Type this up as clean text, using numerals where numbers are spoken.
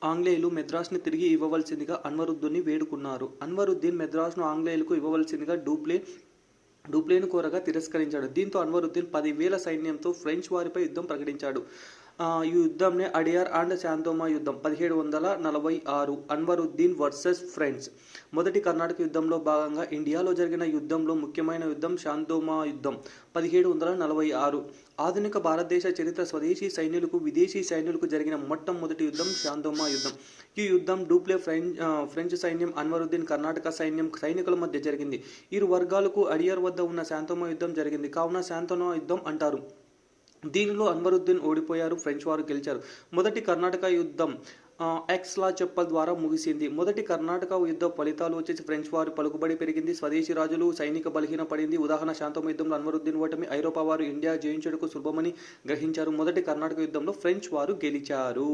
ఆంగ్లేయులు మెద్రాస్‌ని తిరిగి ఇవ్వవలసిందిగా అన్వరుద్దీన్‌ని వేడుకున్నారు. అన్వరుద్దీన్ మెద్రాస్‌ను ఆంగ్లేయులకు ఇవ్వవలసిందిగా డూప్లేను కోరగా తిరస్కరించాడు. దీంతో అన్వరుద్దీన్ 10,000 సైన్యంతో ఫ్రెంచ్ వారిపై యుద్ధం ప్రకటించాడు. ఈ యుద్ధంనే అడియార్ అండ్ శాంతోమా యుద్ధం 1746 అన్వరుద్దీన్ వర్సెస్ ఫ్రెంచ్. మొదటి కర్ణాటక యుద్ధంలో భాగంగా ఇండియాలో జరిగిన యుద్ధంలో ముఖ్యమైన యుద్ధం శాంతోమా యుద్ధం 1746. ఆధునిక భారతదేశ చరిత్ర స్వదేశీ సైన్యులకు విదేశీ సైన్యులకు జరిగిన మొట్టమొదటి యుద్ధం శాంతోమా యుద్ధం. ఈ యుద్ధం డూప్లే ఫ్రెంచ్ సైన్యం, అన్వరుద్దీన్ కర్ణాటక సైనికుల మధ్య జరిగింది. ఇరు వర్గాలకు అడియార్ వద్ద ఉన్న శాంతోమా యుద్ధం జరిగింది కావున శాంతోమా యుద్ధం అంటారు. దీనిలో అన్వరుద్దీన్ ఓడిపోయారు, ఫ్రెంచ్ వారు గెలిచారు. మొదటి కర్ణాటక యుద్ధం ఎక్స్ లా చెప్పల్ ద్వారా ముగిసింది. మొదటి కర్ణాటక యుద్ధ ఫలితాలు వచ్చేసి ఫ్రెంచ్ వారి పలుకుబడి పెరిగింది, స్వదేశీ రాజులు సైనిక బలహీన పడింది. ఉదాహరణ శాంతోమా యుద్ధంలో అన్వరుద్దీన్ ఓటమి ఐరోపా వారు ఇండియా జయించుటకు సులభమని గ్రహించారు. మొదటి కర్ణాటక యుద్ధంలో ఫ్రెంచ్ వారు గెలిచారు.